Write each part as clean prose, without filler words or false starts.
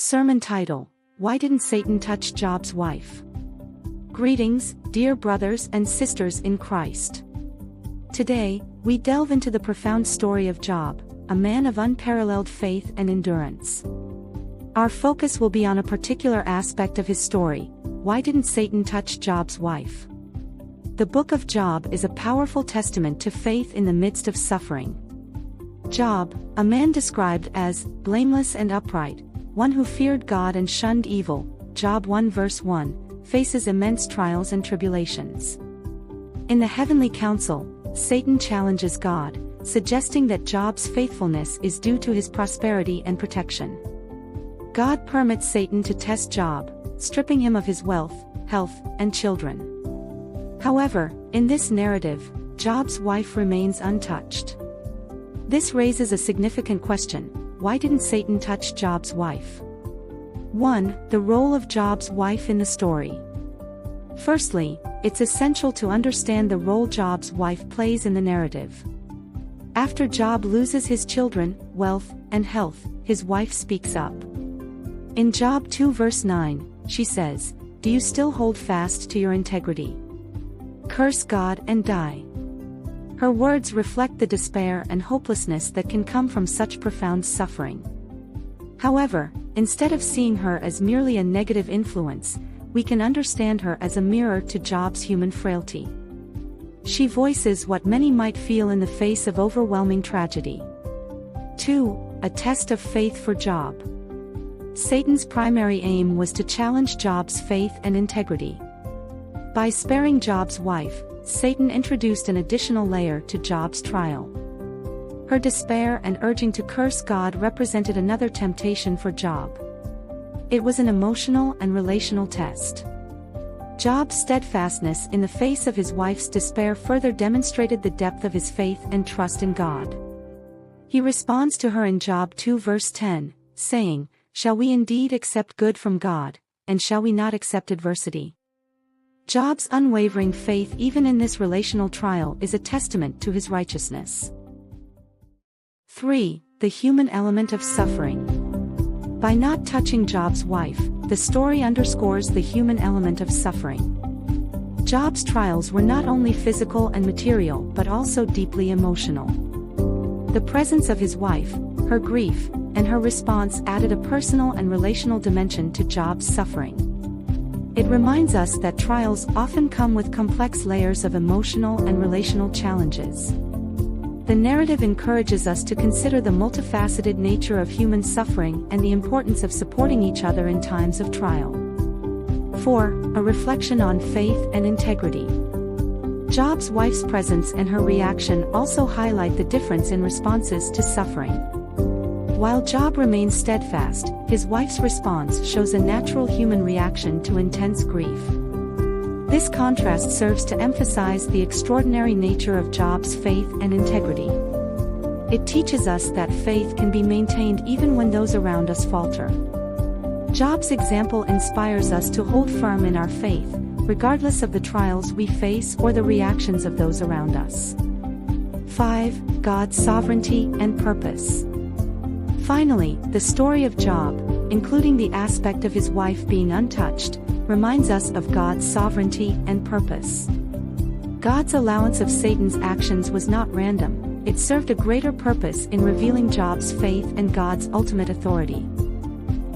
Sermon title: Why Didn't Satan Touch Job's Wife? Greetings, dear brothers and sisters in Christ. Today, we delve into the profound story of Job, a man of unparalleled faith and endurance. Our focus will be on a particular aspect of his story: why didn't Satan touch Job's wife? The book of Job is a powerful testament to faith in the midst of suffering. Job, a man described as blameless and upright, one who feared God and shunned evil, Job 1 verse 1, faces immense trials and tribulations. In the heavenly council, Satan challenges God, suggesting that Job's faithfulness is due to his prosperity and protection. God permits Satan to test Job, stripping him of his wealth, health, and children. However, in this narrative, Job's wife remains untouched. This raises a significant question: why didn't Satan touch Job's wife? 1. The role of Job's wife in the story. Firstly, it's essential to understand the role Job's wife plays in the narrative. After Job loses his children, wealth, and health, his wife speaks up. In Job 2 verse 9, she says, "Do you still hold fast to your integrity? Curse God and die." Her words reflect the despair and hopelessness that can come from such profound suffering. However, instead of seeing her as merely a negative influence, we can understand her as a mirror to Job's human frailty. She voices what many might feel in the face of overwhelming tragedy. 2. A test of faith for Job. Satan's primary aim was to challenge Job's faith and integrity. By sparing Job's wife, Satan introduced an additional layer to Job's trial. Her despair and urging to curse God represented another temptation for Job. It was an emotional and relational test. Job's steadfastness in the face of his wife's despair further demonstrated the depth of his faith and trust in God. He responds to her in Job 2 verse 10, saying, "Shall we indeed accept good from God, and shall we not accept adversity?" Job's unwavering faith even in this relational trial is a testament to his righteousness. 3. The human element of suffering. By not touching Job's wife, the story underscores the human element of suffering. Job's trials were not only physical and material but also deeply emotional. The presence of his wife, her grief, and her response added a personal and relational dimension to Job's suffering. It reminds us that trials often come with complex layers of emotional and relational challenges. The narrative encourages us to consider the multifaceted nature of human suffering and the importance of supporting each other in times of trial. 4. A reflection on faith and integrity. Job's wife's presence and her reaction also highlight the difference in responses to suffering. While Job remains steadfast, his wife's response shows a natural human reaction to intense grief. This contrast serves to emphasize the extraordinary nature of Job's faith and integrity. It teaches us that faith can be maintained even when those around us falter. Job's example inspires us to hold firm in our faith, regardless of the trials we face or the reactions of those around us. 5. God's sovereignty and purpose. Finally, the story of Job, including the aspect of his wife being untouched, reminds us of God's sovereignty and purpose. God's allowance of Satan's actions was not random; it served a greater purpose in revealing Job's faith and God's ultimate authority.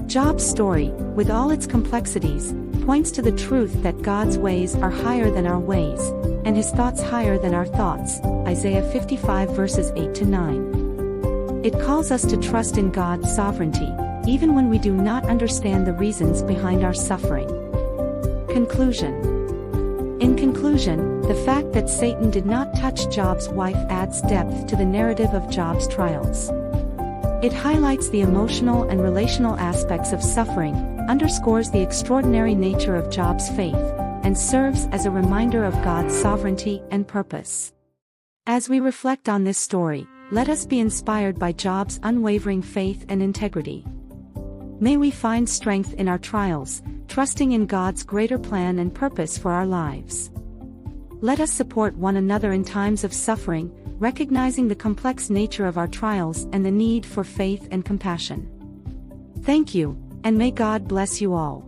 Job's story, with all its complexities, points to the truth that God's ways are higher than our ways, and his thoughts higher than our thoughts, Isaiah 55 verses 8 to 9. It calls us to trust in God's sovereignty, even when we do not understand the reasons behind our suffering. Conclusion. In conclusion, the fact that Satan did not touch Job's wife adds depth to the narrative of Job's trials. It highlights the emotional and relational aspects of suffering, underscores the extraordinary nature of Job's faith, and serves as a reminder of God's sovereignty and purpose. As we reflect on this story, let us be inspired by Job's unwavering faith and integrity. May we find strength in our trials, trusting in God's greater plan and purpose for our lives. Let us support one another in times of suffering, recognizing the complex nature of our trials and the need for faith and compassion. Thank you, And may God bless you all.